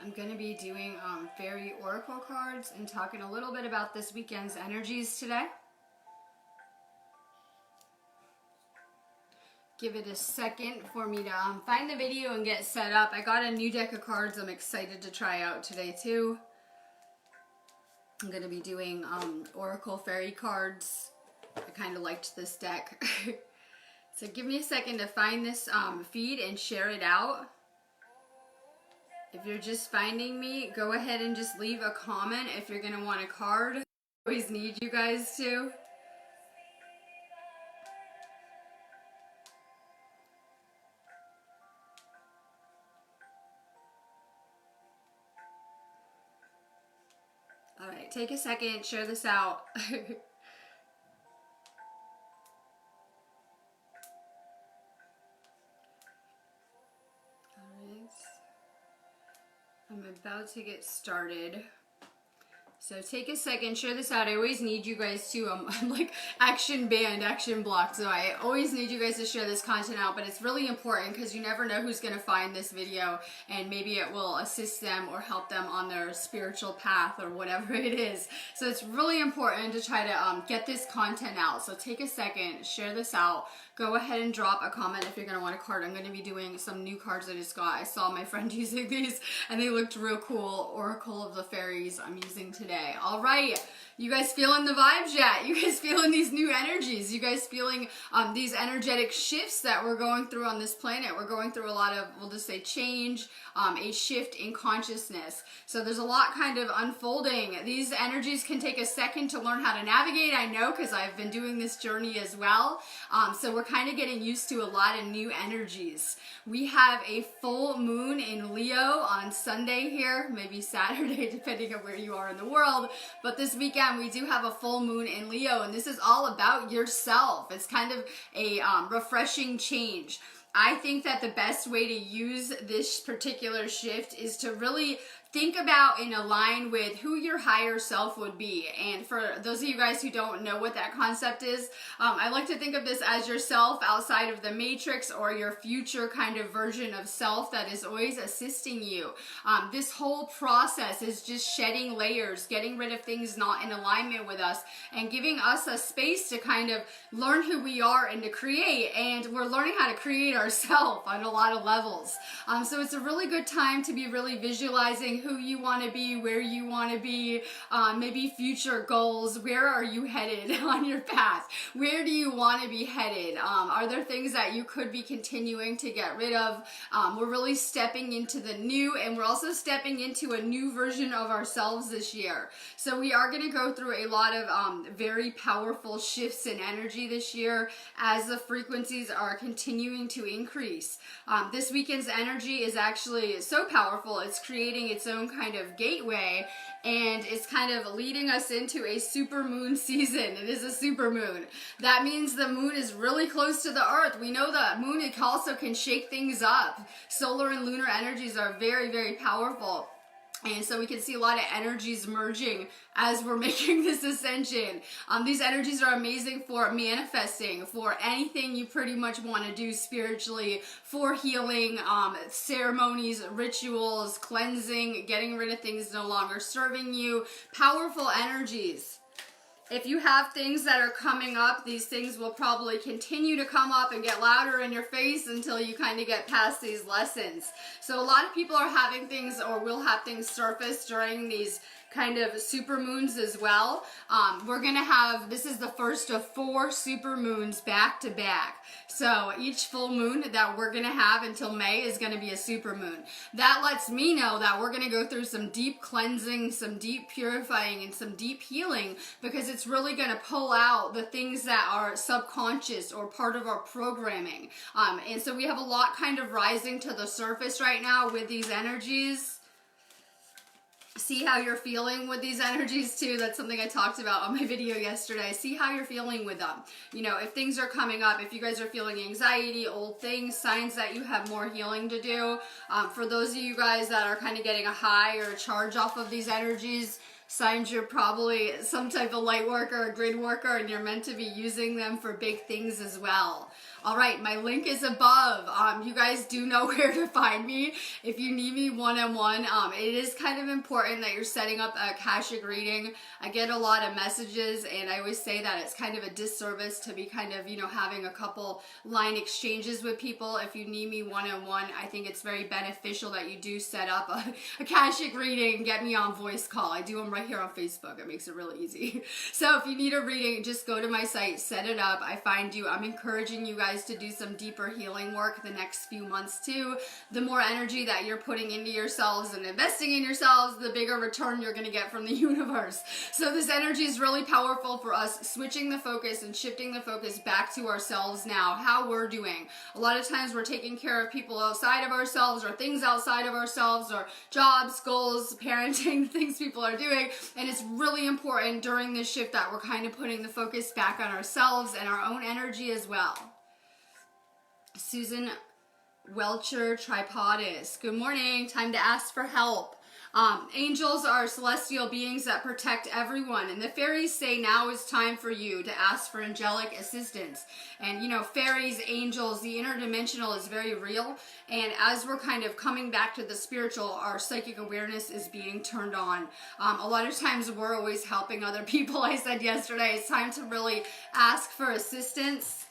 I'm going to be doing fairy oracle cards and talking a little bit about this weekend's energies today. Give it a second for me to find the video and get set up. I got a new deck of cards I'm excited to try out today too. I'm going to be doing oracle fairy cards. I kind of liked this deck. So give me a second to find this feed and share it out. If you're just finding me, go ahead and just leave a comment if you're going to want a card. I always need you guys to. Alright, take a second, share this out. I'm about to get started. So take a second, share this out. I always need you guys to, I'm like action band, action block. So I always need you guys to share this content out, but it's really important because you never know who's going to find this video and maybe it will assist them or help them on their spiritual path or whatever it is. So it's really important to try to get this content out. So take a second, share this out. Go ahead and drop a comment if you're going to want a card. I'm going to be doing some new cards I just got. I saw my friend using these and they looked real cool. Oracle of the Fairies I'm using today. All right. You guys feeling the vibes yet? You guys feeling these new energies? You guys feeling these energetic shifts that we're going through on this planet? We're going through a lot of, we'll just say change, a shift in consciousness. So there's a lot kind of unfolding. These energies can take a second to learn how to navigate. I know because I've been doing this journey as well. So we're kind of getting used to a lot of new energies. We have a full moon in Leo on Sunday here, maybe Saturday, depending on where you are in the world. But this weekend we do have a full moon in Leo, and this is all about yourself. It's kind of a refreshing change. I think that the best way to use this particular shift is to really think about and align with who your higher self would be. And for those of you guys who don't know what that concept is, I like to think of this as yourself outside of the matrix or your future kind of version of self that is always assisting you. This whole process is just shedding layers, getting rid of things not in alignment with us, and giving us a space to kind of learn who we are and to create. And we're learning how to create ourselves on a lot of levels. So it's a really good time to be really visualizing who you want to be, where you want to be, maybe future goals. Where are you headed on your path? Where do you want to be headed? Are there things that you could be continuing to get rid of? We're really stepping into the new, and we're also stepping into a new version of ourselves this year. So we are going to go through a lot of very powerful shifts in energy this year as the frequencies are continuing to increase. This weekend's energy is actually so powerful, it's creating its own kind of gateway, and it's kind of leading us into a super moon season. It is a super moon. That means the moon is really close to the earth. We know the moon also can shake things up. Solar and lunar energies are very, very powerful. And so we can see a lot of energies merging as we're making this ascension. These energies are amazing for manifesting, for anything you pretty much want to do spiritually, for healing, ceremonies, rituals, cleansing, getting rid of things no longer serving you. Powerful energies. If you have things that are coming up, these things will probably continue to come up and get louder in your face until you kind of get past these lessons. So a lot of people are having things or will have things surface during these kind of super moons as well. We're going to have, this is the first of 4 super moons back to back. So each full moon that we're going to have until May is going to be a super moon. That lets me know that we're going to go through some deep cleansing, some deep purifying, and some deep healing, because it's really going to pull out the things that are subconscious or part of our programming. And so we have a lot kind of rising to the surface right now with these energies. See how you're feeling with these energies too. That's something I talked about on my video yesterday. See how you're feeling with them. You know, if things are coming up, if you guys are feeling anxiety, old things, signs that you have more healing to do. For those of you guys that are kind of getting a high or a charge off of these energies, Signs you're probably some type of light worker or grid worker, and you're meant to be using them for big things as well. All right, my link is above. You guys do know where to find me if you need me one-on-one. It is kind of important that you're setting up a Akashic reading. I get a lot of messages, and I always say that it's kind of a disservice to be kind of, having a couple line exchanges with people. If you need me one-on-one, I think it's very beneficial that you do set up a Akashic reading and get me on voice call. I do them right here on Facebook. It makes it really easy. So if you need a reading, just go to my site, set it up. I find you. I'm encouraging you guys to do some deeper healing work the next few months too. The more energy that you're putting into yourselves and investing in yourselves, the bigger return you're going to get from the universe. So this energy is really powerful for us, switching the focus and shifting the focus back to ourselves now, how we're doing. A lot of times we're taking care of people outside of ourselves or things outside of ourselves or jobs, goals, parenting, things people are doing. And it's really important during this shift that we're kind of putting the focus back on ourselves and our own energy as well. Susan Welcher Tripodis. Good morning. Time to ask for help. Angels are celestial beings that protect everyone, and the fairies say now is time for you to ask for angelic assistance. And fairies, angels, the interdimensional is very real, and as we're kind of coming back to the spiritual, our psychic awareness is being turned on. A lot of times we're always helping other people. I said yesterday, it's time to really ask for assistance.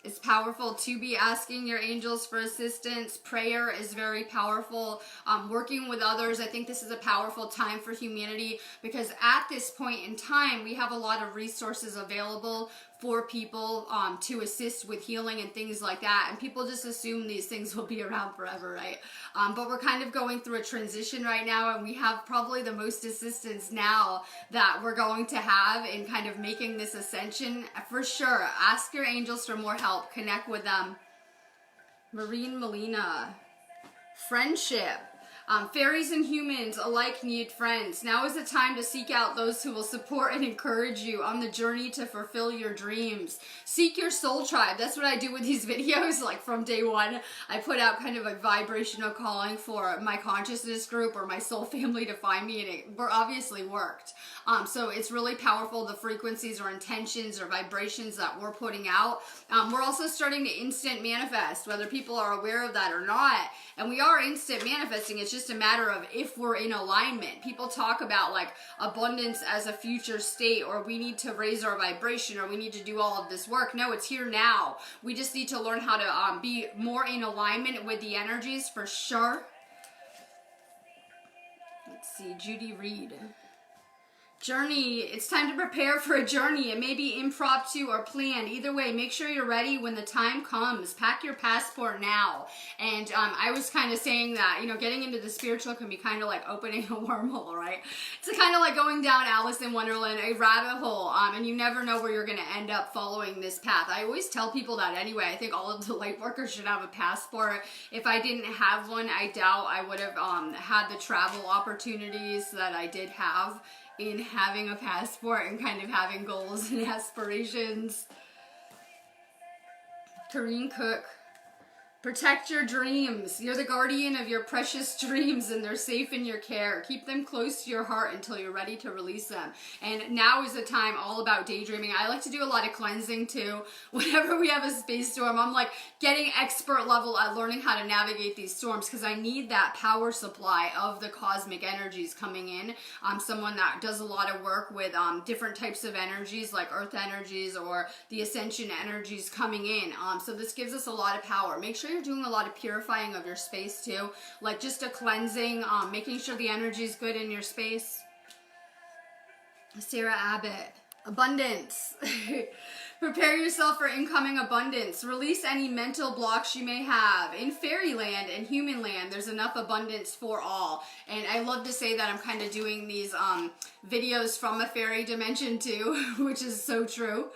It's powerful to be asking your angels for assistance. Prayer is very powerful. Working with others, I think this is a powerful time for humanity because at this point in time, we have a lot of resources available for people to assist with healing and things like that. And people just assume these things will be around forever, right? But we're kind of going through a transition right now, and we have probably the most assistance now that we're going to have in kind of making this ascension. For sure, ask your angels for more help. Connect with them. Marine Molina. Friendship. Fairies and humans alike need friends. Now is the time to seek out those who will support and encourage you on the journey to fulfill your dreams. Seek your soul tribe. That's what I do with these videos. Like from day one, I put out kind of a vibrational calling for my consciousness group or my soul family to find me, and it obviously worked. So it's really powerful, the frequencies or intentions or vibrations that we're putting out. We're also starting to instant manifest, whether people are aware of that or not. And we are instant manifesting. It's just a matter of if we're in alignment. People talk about like abundance as a future state, or we need to raise our vibration, or we need to do all of this work. No, it's here now. We just need to learn how to be more in alignment with the energies for sure. Let's see, Judy Reed. Journey. It's time to prepare for a journey. It may be impromptu or planned. Either way, make sure you're ready when the time comes. Pack your passport now. And I was kind of saying that, getting into the spiritual can be kind of like opening a wormhole, right? It's kind of like going down Alice in Wonderland, a rabbit hole, and you never know where you're going to end up following this path. I always tell people that anyway. I think all of the light workers should have a passport. If I didn't have one, I doubt I would have had the travel opportunities that I did have in having a passport and kind of having goals and aspirations. Kareen Cook. Protect your dreams. You're the guardian of your precious dreams, and they're safe in your care. Keep them close to your heart until you're ready to release them. And now is the time all about daydreaming. I like to do a lot of cleansing too. Whenever we have a space storm, I'm like getting expert level at learning how to navigate these storms because I need that power supply of the cosmic energies coming in. I'm someone that does a lot of work with different types of energies like earth energies or the ascension energies coming in. So this gives us a lot of power. Make sure you're doing a lot of purifying of your space too, like just a cleansing, making sure the energy is good in your space. Sarah Abbott. Abundance. Prepare yourself for incoming abundance. Release any mental blocks you may have. In fairyland and human land, there's enough abundance for all. And I love to say that I'm kind of doing these videos from a fairy dimension too, which is so true.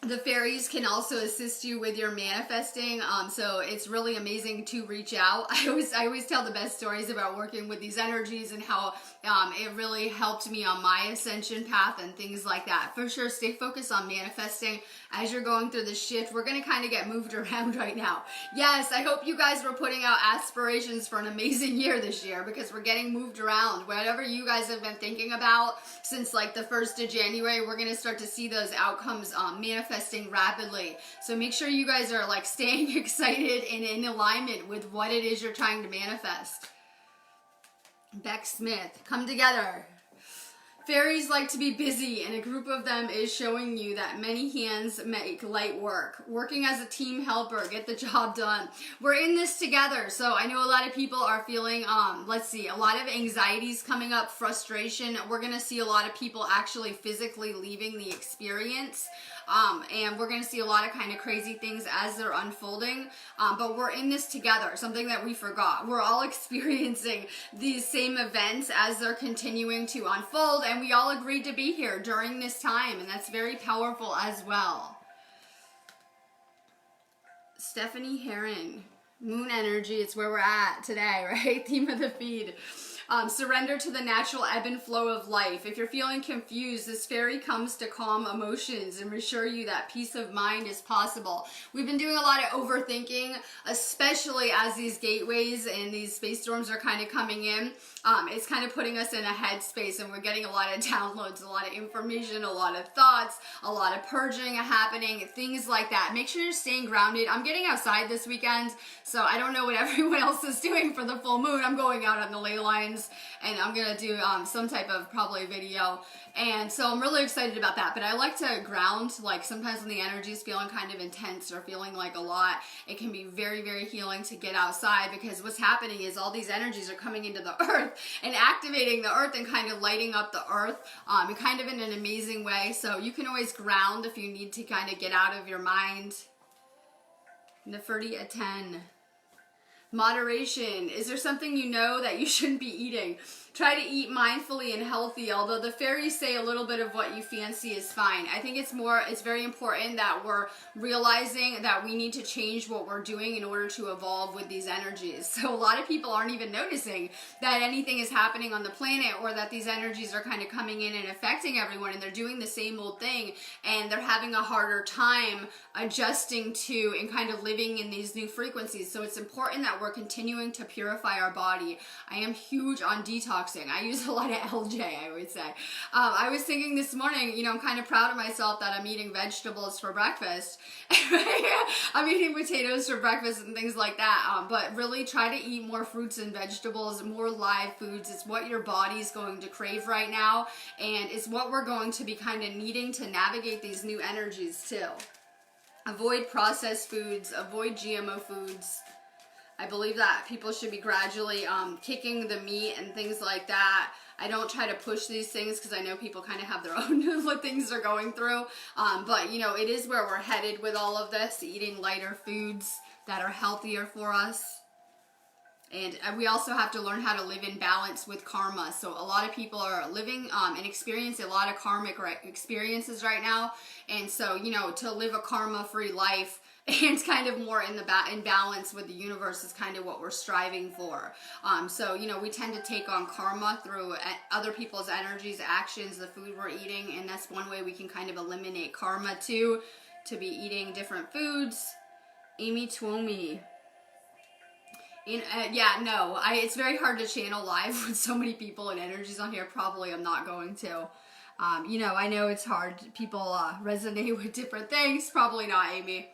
The fairies can also assist you with your manifesting, so it's really amazing to reach out. I always tell the best stories about working with these energies and how It really helped me on my ascension path and things like that. For sure, stay focused on manifesting as you're going through this shift. We're going to kind of get moved around right now. Yes, I hope you guys were putting out aspirations for an amazing year this year, because we're getting moved around. Whatever you guys have been thinking about since like the 1st of January, we're going to start to see those outcomes manifesting rapidly. So make sure you guys are like staying excited and in alignment with what it is you're trying to manifest. Beck Smith, come together. Fairies like to be busy, and a group of them is showing you that many hands make light work. Working as a team helper, get the job done. We're in this together. So I know a lot of people are feeling, a lot of anxieties coming up, frustration. We're going to see a lot of people actually physically leaving the experience. And we're going to see a lot of kind of crazy things as they're unfolding. But we're in this together, something that we forgot. We're all experiencing these same events as they're continuing to unfold, and we all agreed to be here during this time, and that's very powerful as well. Stephanie Heron, moon energy, it's where we're at today, right? Theme of the feed. Surrender to the natural ebb and flow of life. If you're feeling confused, this fairy comes to calm emotions and reassure you that peace of mind is possible. We've been doing a lot of overthinking, especially as these gateways and these space storms are kind of coming in. It's kind of putting us in a headspace, and we're getting a lot of downloads, a lot of information, a lot of thoughts, a lot of purging happening, things like that. Make sure you're staying grounded. I'm getting outside this weekend, so I don't know what everyone else is doing for the full moon. I'm going out on the ley lines, and I'm gonna do some type of probably video, and so I'm really excited about that. But I like to ground, like sometimes when the energy is feeling kind of intense or feeling like a lot, it can be very, very healing to get outside, because what's happening is all these energies are coming into the earth and activating the earth and kind of lighting up the earth and kind of in an amazing way. So you can always ground if you need to kind of get out of your mind. Neferti at 10. Moderation. Is there something you know that you shouldn't be eating? Try to eat mindfully and healthy, although the fairies say a little bit of what you fancy is fine. I think it's very important that we're realizing that we need to change what we're doing in order to evolve with these energies. So a lot of people aren't even noticing that anything is happening on the planet, or that these energies are kind of coming in and affecting everyone, and they're doing the same old thing, and they're having a harder time adjusting to and kind of living in these new frequencies. So it's important that we're continuing to purify our body. I am huge on detoxing. I use a lot of LJ, I would say. I was thinking this morning, you know, I'm kind of proud of myself that I'm eating vegetables for breakfast. I'm eating potatoes for breakfast and things like that. But really try to eat more fruits and vegetables, more live foods. It's what your body's going to crave right now, and it's what we're going to be kind of needing to navigate these new energies too. Avoid processed foods, avoid GMO foods. I believe that people should be gradually kicking the meat and things like that. I don't try to push these things because I know people kind of have their own what things they're going through. But, you know, it is where we're headed with all of this, eating lighter foods that are healthier for us. And we also have to learn how to live in balance with karma. So a lot of people are living and experiencing a lot of karmic experiences right now. And so, you know, to live a karma-free life and kind of more in balance with the universe is kind of what we're striving for. So, you know, we tend to take on karma through other people's energies, actions, the food we're eating, and that's one way we can kind of eliminate karma too, to be eating different foods. Amy Twomey. It's very hard to channel live with so many people and energies on here. Probably I'm not going to. You know, I know it's hard. People resonate with different things. Probably not, Amy.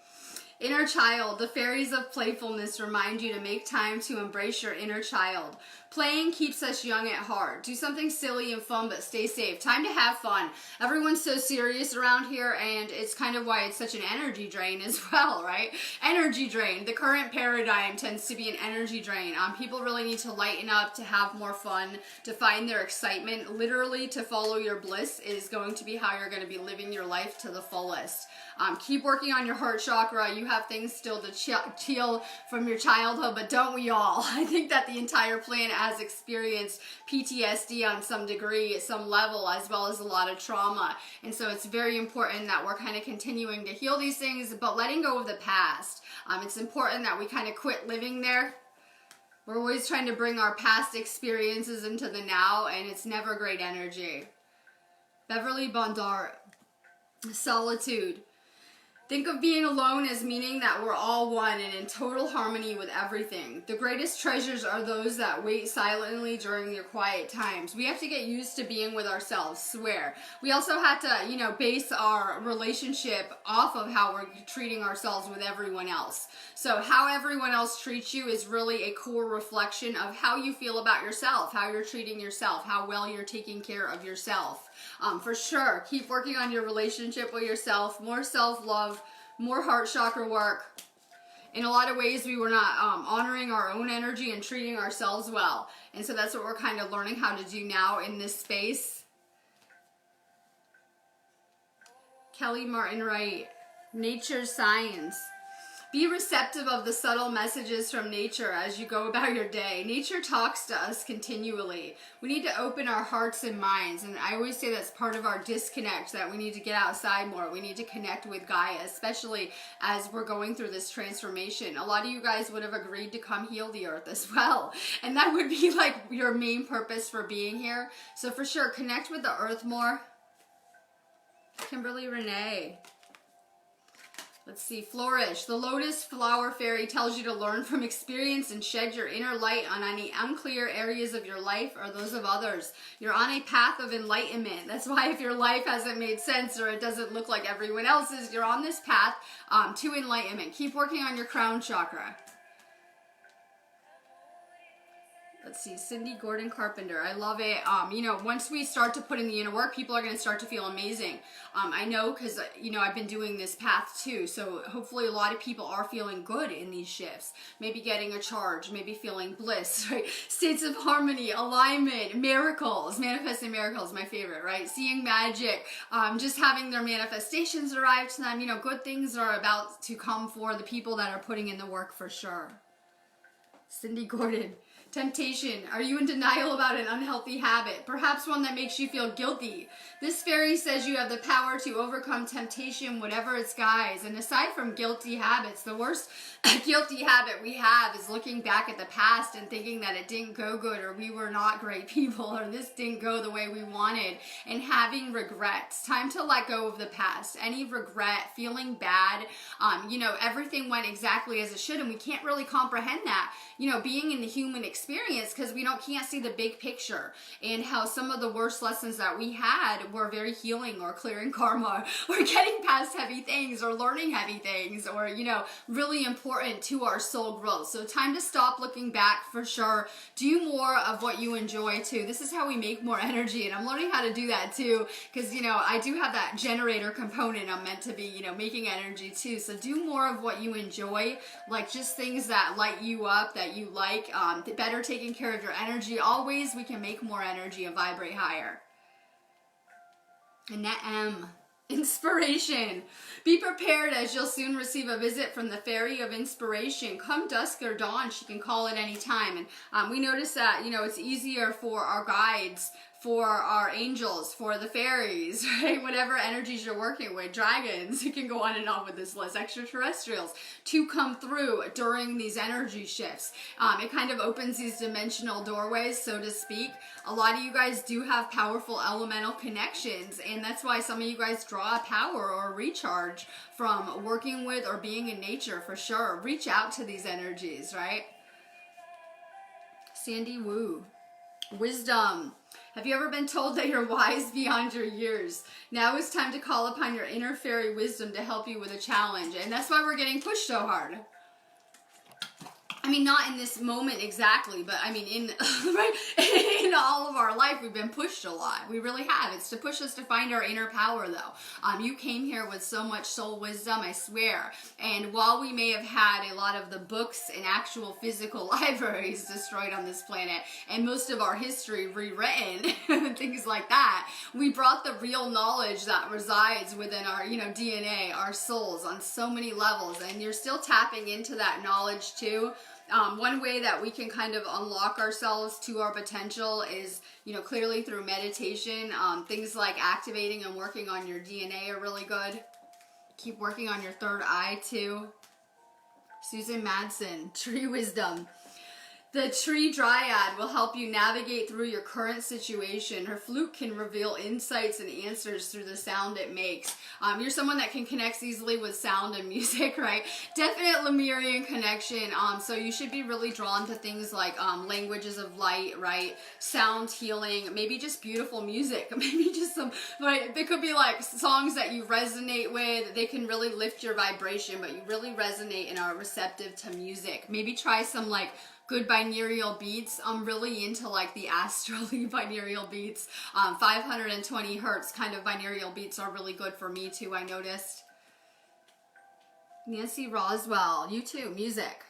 Inner child, the fairies of playfulness remind you to make time to embrace your inner child. Playing keeps us young at heart. Do something silly and fun, but stay safe. Time to have fun. Everyone's so serious around here, and it's kind of why it's such an energy drain as well, right? Energy drain. The current paradigm tends to be an energy drain. People really need to lighten up, to have more fun, to find their excitement. Literally, to follow your bliss is going to be how you're going to be living your life to the fullest. Keep working on your heart chakra. You have things still to heal from your childhood, but don't we all? I think that the entire planet has experienced PTSD on some degree, some level, as well as a lot of trauma. And so it's very important that we're kind of continuing to heal these things, but letting go of the past. It's important that we kind of quit living there. We're always trying to bring our past experiences into the now, and it's never great energy. Beverly Bondar, solitude. Think of being alone as meaning that we're all one and in total harmony with everything. The greatest treasures are those that wait silently during your quiet times. We have to get used to being with ourselves, swear. We also have to, base our relationship off of how we're treating ourselves with everyone else. So how everyone else treats you is really a core reflection of how you feel about yourself, how you're treating yourself, how well you're taking care of yourself. For sure, keep working on your relationship with yourself, more self-love, more heart chakra work. In a lot of ways, we were not honoring our own energy and treating ourselves well. And so that's what we're kind of learning how to do now in this space. Kelly Martin Wright, nature signs. Be receptive of the subtle messages from nature as you go about your day. Nature talks to us continually. We need to open our hearts and minds. And I always say that's part of our disconnect, that we need to get outside more. We need to connect with Gaia, especially as we're going through this transformation. A lot of you guys would have agreed to come heal the earth as well. And that would be like your main purpose for being here. So for sure, connect with the earth more. Kimberly Renee. Let's see, flourish. The lotus flower fairy tells you to learn from experience and shed your inner light on any unclear areas of your life or those of others. You're on a path of enlightenment. That's why if your life hasn't made sense or it doesn't look like everyone else's, you're on this path to enlightenment. Keep working on your crown chakra. Let's see, Cindy Gordon Carpenter. I love it. Once we start to put in the inner work, people are going to start to feel amazing. I know because, I've been doing this path too. So hopefully a lot of people are feeling good in these shifts. Maybe getting a charge, maybe feeling bliss, right? States of harmony, alignment, miracles. Manifesting miracles, my favorite, right? Seeing magic, just having their manifestations arrive to them. Good things are about to come for the people that are putting in the work for sure. Cindy Gordon. Temptation. Are you in denial about an unhealthy habit? Perhaps one that makes you feel guilty. This fairy says you have the power to overcome temptation, whatever its guise. And aside from guilty habits, the worst guilty habit we have is looking back at the past and thinking that it didn't go good, or we were not great people, or this didn't go the way we wanted, and having regrets. Time to let go of the past. Any regret, feeling bad, everything went exactly as it should, and we can't really comprehend that, being in the human experience, because we can't see the big picture, and how some of the worst lessons that we had were very healing, or clearing karma, or getting past heavy things, or learning heavy things, or really important to our soul growth. So time to stop looking back for sure. Do more of what you enjoy too. This is how we make more energy, and I'm learning how to do that too, because I do have that generator component. I'm meant to be making energy too. So do more of what you enjoy, like just things that light you up, that you like, better taking care of your energy. Always we can make more energy and vibrate higher. Annette M. Inspiration. Be prepared, as you'll soon receive a visit from the fairy of inspiration. Come dusk or dawn, she can call at any time. And we notice that it's easier for our guides, for our angels, for the fairies, right? Whatever energies you're working with, dragons, you can go on and on with this list, extraterrestrials, to come through during these energy shifts. It kind of opens these dimensional doorways, so to speak. A lot of you guys do have powerful elemental connections, and that's why some of you guys draw power or recharge from working with or being in nature for sure. Reach out to these energies, right? Sandy Wu. Wisdom. Have you ever been told that you're wise beyond your years? Now is time to call upon your inner fairy wisdom to help you with a challenge. And that's why we're getting pushed so hard. I mean, not in this moment exactly, but I mean, in all of our life, we've been pushed a lot. We really have. It's to push us to find our inner power, though. You came here with so much soul wisdom, I swear. And while we may have had a lot of the books and actual physical libraries destroyed on this planet, and most of our history rewritten, and things like that, we brought the real knowledge that resides within our, DNA, our souls, on so many levels. And you're still tapping into that knowledge, too. One way that we can kind of unlock ourselves to our potential is, clearly through meditation. Things like activating and working on your DNA are really good. Keep working on your third eye too. Susan Madsen, Tree Wisdom. The tree dryad will help you navigate through your current situation. Her flute can reveal insights and answers through the sound it makes. You're someone that can connect easily with sound and music, right? Definite Lemurian connection. So you should be really drawn to things like languages of light, right? Sound healing, maybe just beautiful music, maybe just some, right? They could be like songs that you resonate with. They can really lift your vibration, but you really resonate and are receptive to music. Maybe try some like good binaural beats. I'm really into like the astrally binaural beats. 520 hertz kind of binaural beats are really good for me too, I noticed. Nancy Roswell, you too, music.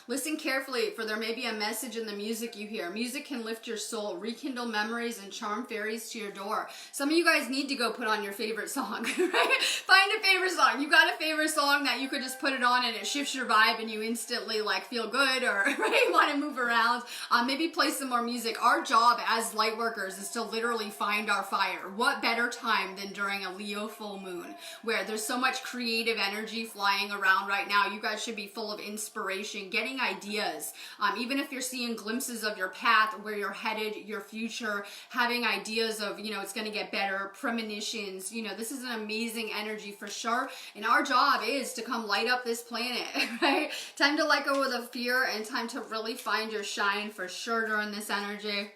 Listen carefully, for there may be a message in the music you hear. Music can lift your soul, rekindle memories, and charm fairies to your door. Some of you guys need to go put on your favorite song, right? Find a favorite song. You got a favorite song that you could just put it on and it shifts your vibe and you instantly like feel good or right, want to move around. Maybe play some more music. Our job as light workers is to literally find our fire. What better time than during a Leo full moon where there's so much creative energy flying around right now. You guys should be full of inspiration, getting ideas. Even if you're seeing glimpses of your path, where you're headed, your future, having ideas of, you know, it's going to get better, premonitions, you know, this is an amazing energy for sure. And our job is to come light up this planet, right? Time to let go of the fear and time to really find your shine for sure during this energy.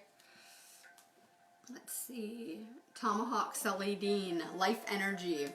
Let's see. Tomahawk Celadine, life energy.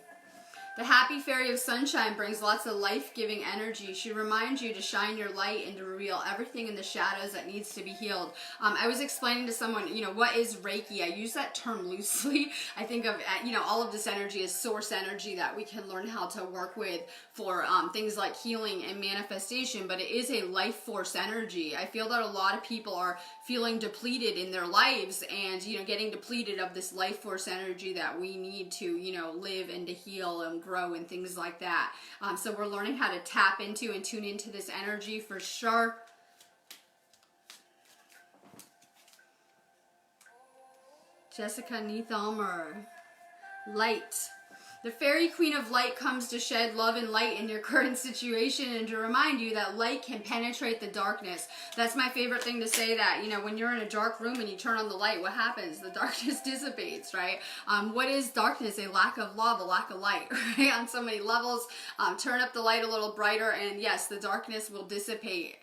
The happy fairy of sunshine brings lots of life-giving energy. She reminds you to shine your light and to reveal everything in the shadows that needs to be healed. I was explaining to someone, you know, what is Reiki? I use that term loosely. I think of, you know, all of this energy is source energy that we can learn how to work with for things like healing and manifestation, but it is a life force energy. I feel that a lot of people are feeling depleted in their lives and, you know, getting depleted of this life force energy that we need to, you know, live and to heal and grow and things like that. So we're learning how to tap into and tune into this energy for sure. Jessica Neithalmer, light. The fairy queen of light comes to shed love and light in your current situation and to remind you that light can penetrate the darkness. That's my favorite thing to say, that, you know, when you're in a dark room and you turn on the light, what happens? The darkness dissipates, right? What is darkness? A lack of love, a lack of light, right? On so many levels. Turn up the light a little brighter and yes, the darkness will dissipate.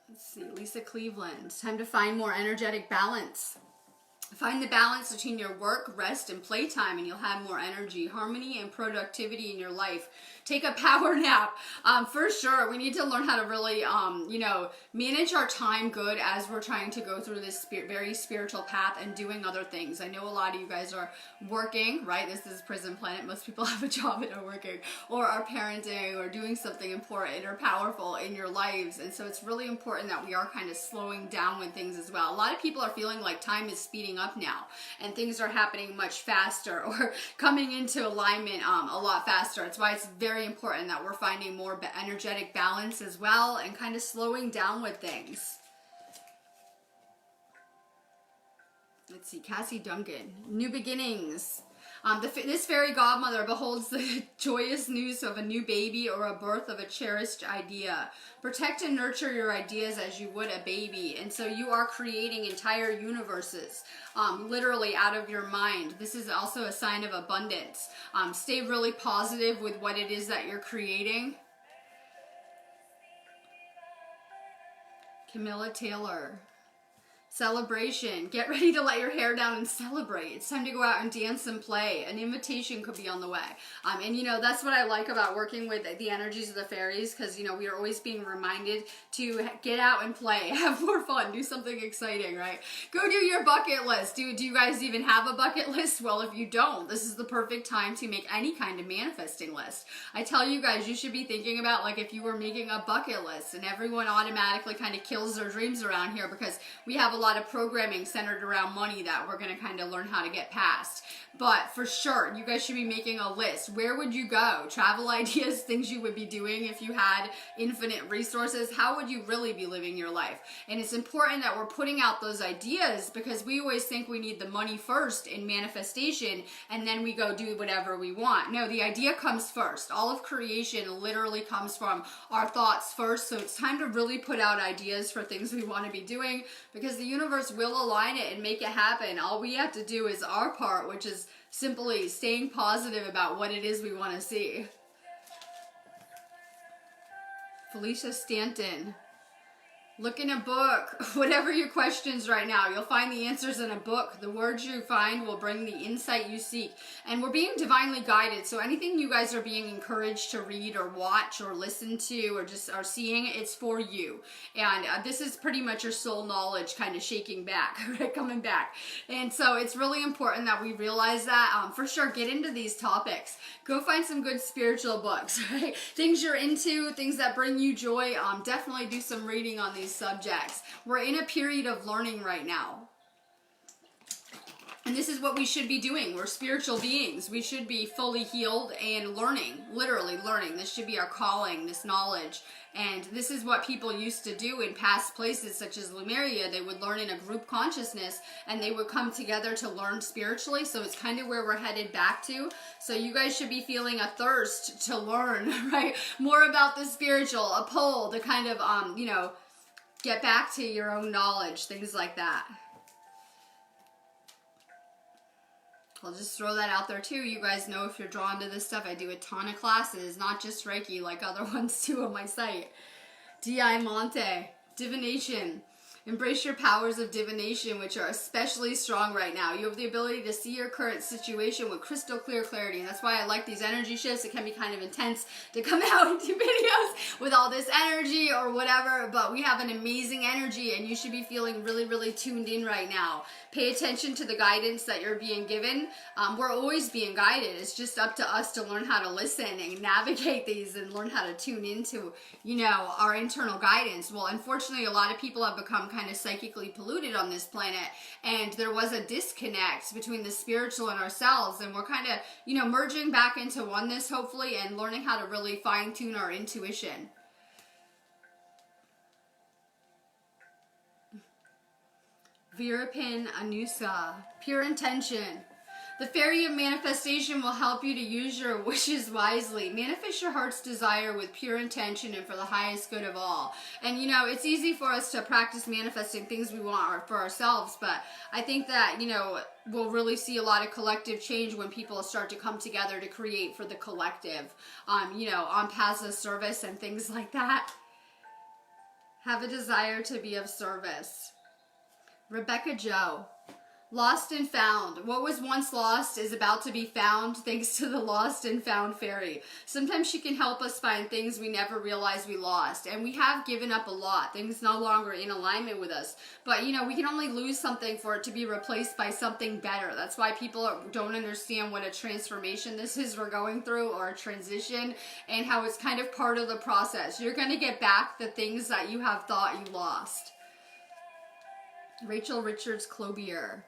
Let's see, Lisa Cleveland. Time to find more energetic balance. Find the balance between your work, rest, and playtime, and you'll have more energy, harmony, and productivity in your life. Take a power nap. For sure, we need to learn how to really, you know, manage our time good as we're trying to go through this very spiritual path and doing other things. I know a lot of you guys are working, right? This is Prison Planet. Most people have a job and are working, or are parenting, or doing something important or powerful in your lives. And so it's really important that we are kind of slowing down with things as well. A lot of people are feeling like time is speeding up now and things are happening much faster or coming into alignment a lot faster. It's why it's very important that we're finding more energetic balance as well and kind of slowing down with things. Let's see, Cassie Duncan, new beginnings. This fairy godmother beholds the joyous news of a new baby or a birth of a cherished idea. Protect and nurture your ideas as you would a baby. And so you are creating entire universes, literally out of your mind. This is also a sign of abundance. Stay really positive with what it is that you're creating. Camilla Taylor. Celebration. Get ready to let your hair down and celebrate. It's time to go out and dance and play. An invitation could be on the way. And you know, that's what I like about working with the energies of the fairies, because, you know, we are always being reminded to get out and play, have more fun, do something exciting, right? Go do your bucket list. Do you guys even have a bucket list? Well, if you don't, this is the perfect time to make any kind of manifesting list. I tell you guys, you should be thinking about like if you were making a bucket list, and everyone automatically kind of kills their dreams around here because we have a lot of programming centered around money that we're going to kind of learn how to get past. But for sure, you guys should be making a list. Where would you go? Travel ideas, things you would be doing if you had infinite resources. How would you really be living your life? And it's important that we're putting out those ideas, because we always think we need the money first in manifestation and then we go do whatever we want. No, the idea comes first. All of creation literally comes from our thoughts first. So it's time to really put out ideas for things we want to be doing, because the universe will align it and make it happen. All we have to do is our part, which is simply staying positive about what it is we want to see. Felicia Stanton. Look in a book. Whatever your questions right now, you'll find the answers in a book. The words you find will bring the insight you seek. And we're being divinely guided. So anything you guys are being encouraged to read or watch or listen to or just are seeing, it's for you. And this is pretty much your soul knowledge kind of shaking back, right? Coming back. And so it's really important that we realize that. For sure, get into these topics. Go find some good spiritual books, right? Things you're into, things that bring you joy. Definitely do some reading on these subjects. We're in a period of learning right now. And this is what we should be doing. We're spiritual beings. We should be fully healed and learning, literally learning. This should be our calling, this knowledge. And this is what people used to do in past places such as Lemuria. They would learn in a group consciousness and they would come together to learn spiritually. So it's kind of where we're headed back to. So you guys should be feeling a thirst to learn, right? More about the spiritual, a pull to kind of, get back to your own knowledge, things like that. I'll just throw that out there too. You guys know if you're drawn to this stuff, I do a ton of classes, not just Reiki, like other ones too on my site. D.I. Monte, divination. Embrace your powers of divination, which are especially strong right now. You have the ability to see your current situation with crystal clear clarity. And that's why I like these energy shifts. It can be kind of intense to come out and do videos with all this energy or whatever. But we have an amazing energy and you should be feeling really, really tuned in right now. Pay attention to the guidance that you're being given. We're always being guided. It's just up to us to learn how to listen and navigate these and learn how to tune into, our internal guidance. Well, unfortunately, a lot of people have become kind of psychically polluted on this planet, and there was a disconnect between the spiritual and ourselves, and we're kind of, merging back into oneness, hopefully, and learning how to really fine-tune our intuition. Virapin Anusa, pure intention. The fairy of manifestation will help you to use your wishes wisely. Manifest your heart's desire with pure intention and for the highest good of all. And it's easy for us to practice manifesting things we want for ourselves, but I think that, we'll really see a lot of collective change when people start to come together to create for the collective, on paths of service and things like that. Have a desire to be of service. Rebecca Joe. Lost and found. What was once lost is about to be found thanks to the lost and found fairy. Sometimes she can help us find things we never realized we lost. And we have given up a lot. Things no longer in alignment with us. But, we can only lose something for it to be replaced by something better. That's why people don't understand what a transformation this is we're going through, or a transition, and how it's kind of part of the process. You're going to get back the things that you have thought you lost. Rachel Richards Clobier.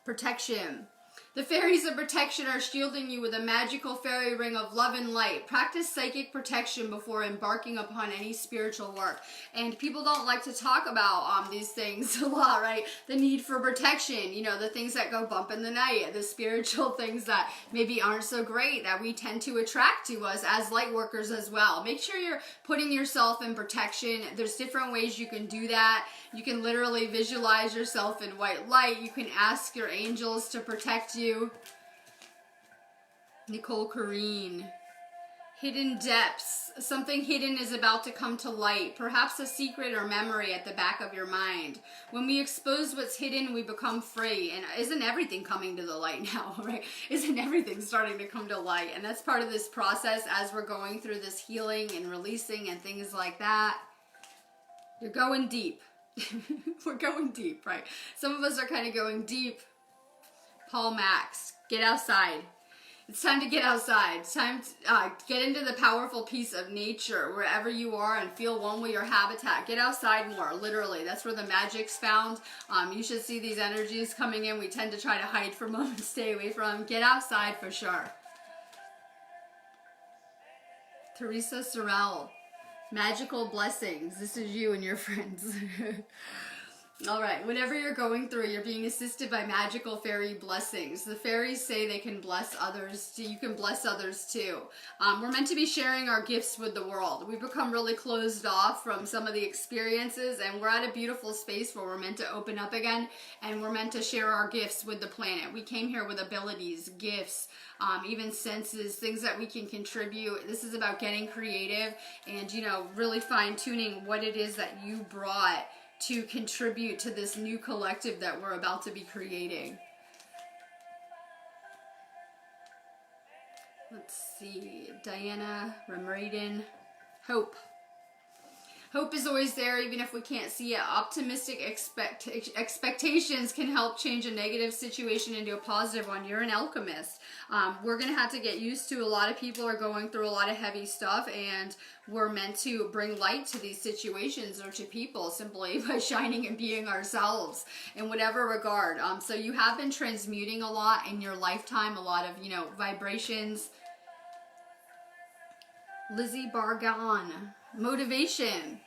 Protection. The fairies of protection are shielding you with a magical fairy ring of love and light. Practice psychic protection before embarking upon any spiritual work. And people don't like to talk about these things a lot, right? The need for protection, the things that go bump in the night, the spiritual things that maybe aren't so great that we tend to attract to us as light workers as well. Make sure you're putting yourself in protection. There's different ways you can do that. You can literally visualize yourself in white light. You can ask your angels to protect you. Nicole Corrine. Hidden depths. Something hidden is about to come to light. Perhaps a secret or memory at the back of your mind. When we expose what's hidden, we become free. And isn't everything coming to the light now, right? Isn't everything starting to come to light? And that's part of this process as we're going through this healing and releasing and things like that. You're going deep. We're going deep, right? Some of us are kind of going deep. Paul Max, get outside. It's time to get outside. It's time to get into the powerful piece of nature wherever you are and feel one with your habitat. Get outside more, literally. That's where the magic's found. You should see these energies coming in. We tend to try to hide from them and stay away from them. Get outside for sure. Teresa Sorrell, magical blessings. This is you and your friends. All right, whatever you're going through, you're being assisted by magical fairy blessings. The fairies say they can bless others. You can bless others too. We're meant to be sharing our gifts with the world. We've become really closed off from some of the experiences, and we're at a beautiful space where we're meant to open up again, and we're meant to share our gifts with the planet. We came here with abilities, gifts, even senses, things that we can contribute. This is about getting creative and, you know, really fine-tuning what it is that you brought to contribute to this new collective that we're about to be creating. Let's see, Diana, Remraden, hope. Hope is always there even if we can't see it. Optimistic expectations can help change a negative situation into a positive one. You're an alchemist. We're going to have to get used to, a lot of people are going through a lot of heavy stuff, and we're meant to bring light to these situations or to people simply by shining and being ourselves in whatever regard. So you have been transmuting a lot in your lifetime, a lot of, you know, vibrations. Lizzie Bargan, motivation.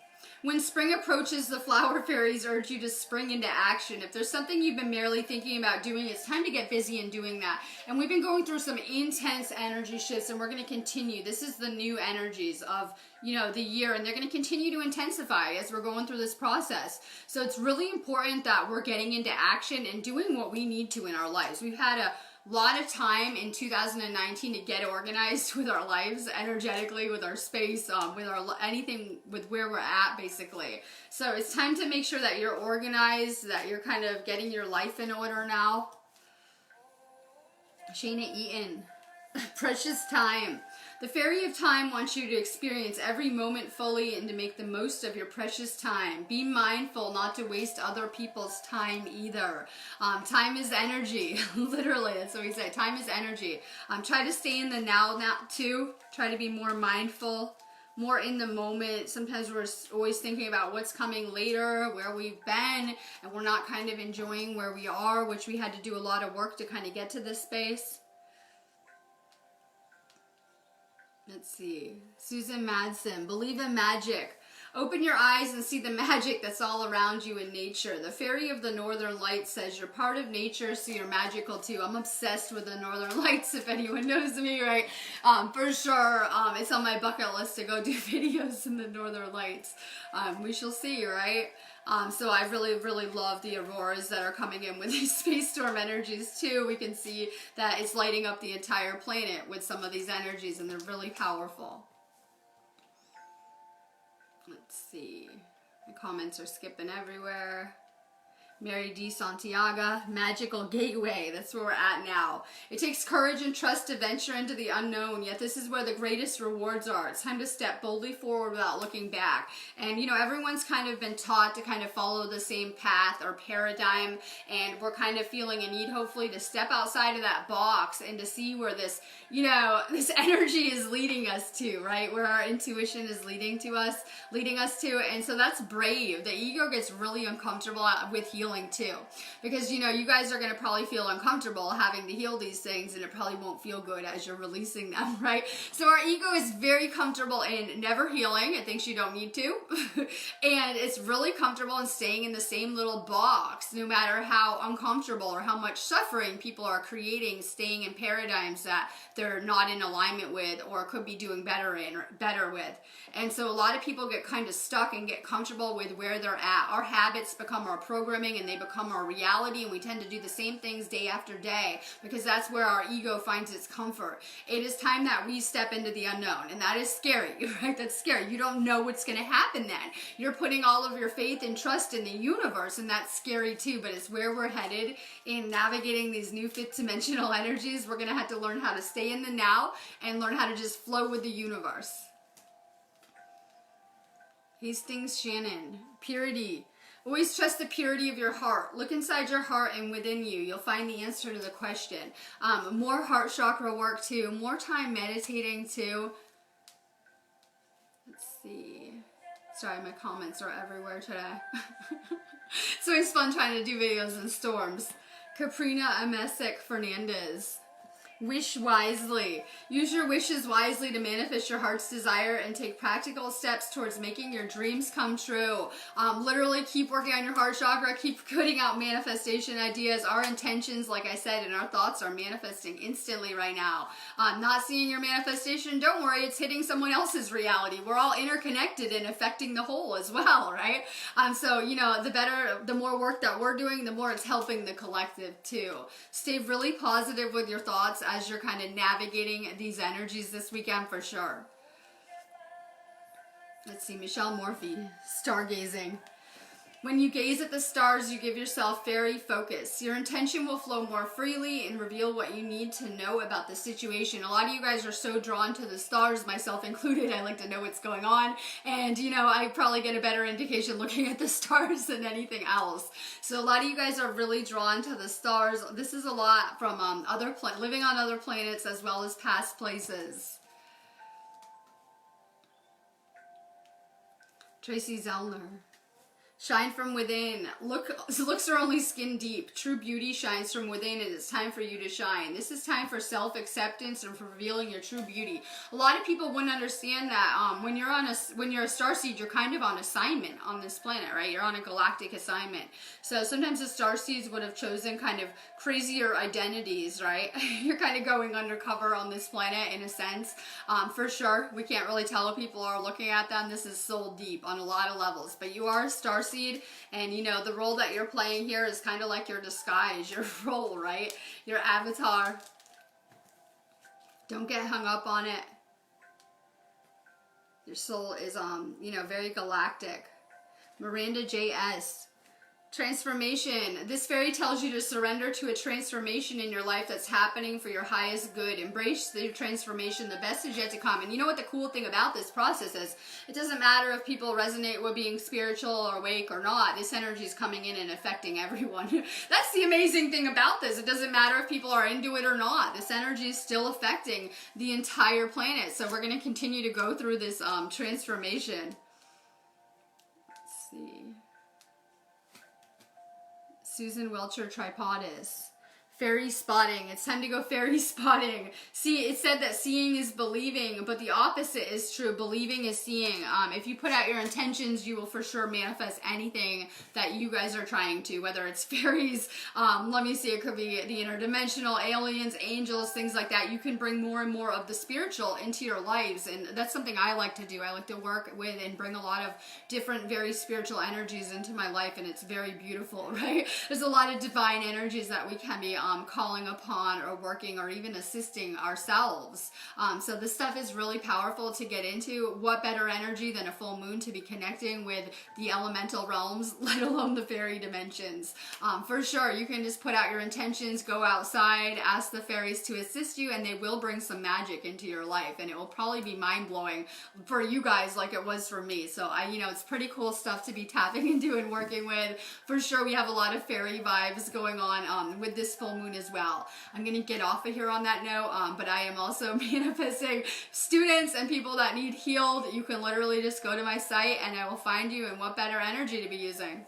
When spring approaches, the flower fairies urge you to spring into action. If there's something you've been merely thinking about doing, it's time to get busy in doing that. And we've been going through some intense energy shifts, and we're going to continue. This is the new energies of, you know, the year, and they're going to continue to intensify as we're going through this process. So it's really important that we're getting into action and doing what we need to in our lives. We've had a lot of time in 2019 to get organized with our lives, energetically, with our space, with our anything, with where we're at, basically. So it's time to make sure that you're organized, that you're kind of getting your life in order now. Shayna Eaton, precious time. The Fairy of Time wants you to experience every moment fully and to make the most of your precious time. Be mindful not to waste other people's time either. Time is energy. Literally, that's what we say. Time is energy. Try to stay in the now too. Try to be more mindful, more in the moment. Sometimes we're always thinking about what's coming later, where we've been, and we're not kind of enjoying where we are, which we had to do a lot of work to kind of get to this space. Let's see. Susan Madsen, believe in magic. Open your eyes and see the magic that's all around you in nature. The Fairy of the Northern Lights says you're part of nature, so you're magical too. I'm obsessed with the Northern Lights, if anyone knows me, right? For sure, it's on my bucket list to go do videos in the Northern Lights. We shall see, right? So I really love the auroras that are coming in with these space storm energies too. We can see that it's lighting up the entire planet with some of these energies, and they're really powerful. Let's see. The comments are skipping everywhere. Mary D. Santiago, magical gateway. That's where we're at now. It takes courage and trust to venture into the unknown, yet this is where the greatest rewards are. It's time to step boldly forward without looking back. And, you know, everyone's kind of been taught to kind of follow the same path or paradigm, and we're kind of feeling a need, hopefully, to step outside of that box and to see where this, you know, this energy is leading us to, right? Where our intuition is leading us to. And so that's brave. The ego gets really uncomfortable with healing too, because, you know, you guys are going to probably feel uncomfortable having to heal these things, and it probably won't feel good as you're releasing them, right? So our ego is very comfortable in never healing. It thinks you don't need to. And it's really comfortable in staying in the same little box, no matter how uncomfortable or how much suffering people are creating, staying in paradigms that they're not in alignment with or could be doing better with. And so a lot of people get kind of stuck and get comfortable with where they're at. Our habits become our programming, and they become our reality, and we tend to do the same things day after day because that's where our ego finds its comfort. It is time that we step into the unknown, and that is scary, right? That's scary. You don't know what's going to happen then. You're putting all of your faith and trust in the universe, and that's scary too, but it's where we're headed in navigating these new fifth dimensional energies. We're going to have to learn how to stay in the now and learn how to just flow with the universe. Hastings Shannon, purity. Always trust the purity of your heart. Look inside your heart and within you. You'll find the answer to the question. More heart chakra work too. More time meditating too. Let's see. Sorry, my comments are everywhere today. It's always fun trying to do videos in storms. Caprina Amesic Fernandez. Wish wisely. Use your wishes wisely to manifest your heart's desire and take practical steps towards making your dreams come true. Literally keep working on your heart chakra, keep putting out manifestation ideas. Our intentions, like I said, and our thoughts are manifesting instantly right now. Not seeing your manifestation, don't worry, it's hitting someone else's reality. We're all interconnected and affecting the whole as well, right? So, you know, the more work that we're doing, the more it's helping the collective too. Stay really positive with your thoughts as you're kind of navigating these energies this weekend for sure. Let's see, Michelle Morphy, stargazing. When you gaze at the stars, you give yourself fairy focus. Your intention will flow more freely and reveal what you need to know about the situation. A lot of you guys are so drawn to the stars, myself included. I like to know what's going on. And, you know, I probably get a better indication looking at the stars than anything else. So a lot of you guys are really drawn to the stars. This is a lot from living on other planets as well as past places. Tracy Zellner. Shine from within. Looks are only skin deep. True beauty shines from within, and it's time for you to shine. This is time for self-acceptance and for revealing your true beauty. A lot of people wouldn't understand that when you're a starseed, you're kind of on assignment on this planet, right? You're on a galactic assignment. So sometimes the starseeds would have chosen kind of crazier identities, right? You're kind of going undercover on this planet in a sense. For sure, we can't really tell if people are looking at them. This is soul deep on a lot of levels, but you are a starseed. And you know, the role that you're playing here is kind of like your disguise, your role, right? Your avatar. Don't get hung up on it. Your soul is, you know, very galactic. Miranda J.S. Transformation. This fairy tells you to surrender to a transformation in your life that's happening for your highest good. Embrace the transformation. The best is yet to come. And you know what the cool thing about this process is? It doesn't matter if people resonate with being spiritual or awake or not. This energy is coming in and affecting everyone. That's the amazing thing about this. It doesn't matter if people are into it or not. This energy is still affecting the entire planet. So we're going to continue to go through this transformation. Let's see. Susan Welcher Tripodis. Fairy spotting. It's time to go fairy spotting. See, it said that seeing is believing, but the opposite is true. Believing is seeing. If you put out your intentions, you will for sure manifest anything that you guys are trying to, whether it's fairies, let me see, it could be the interdimensional, aliens, angels, things like that. You can bring more and more of the spiritual into your lives, and that's something I like to do. I like to work with and bring a lot of different, very spiritual energies into my life, and it's very beautiful, right? There's a lot of divine energies that we can be calling upon or working or even assisting ourselves. So this stuff is really powerful to get into. What better energy than a full moon to be connecting with the elemental realms, let alone the fairy dimensions. For sure, you can just put out your intentions, go outside, ask the fairies to assist you, and they will bring some magic into your life, and it will probably be mind-blowing for you guys like it was for me. So you know, it's pretty cool stuff to be tapping into and working with. For sure, we have a lot of fairy vibes going on with this full moon as well. I'm going to get off of here on that note, but I am also manifesting students and people that need healed. You can literally just go to my site and I will find you, and what better energy to be using.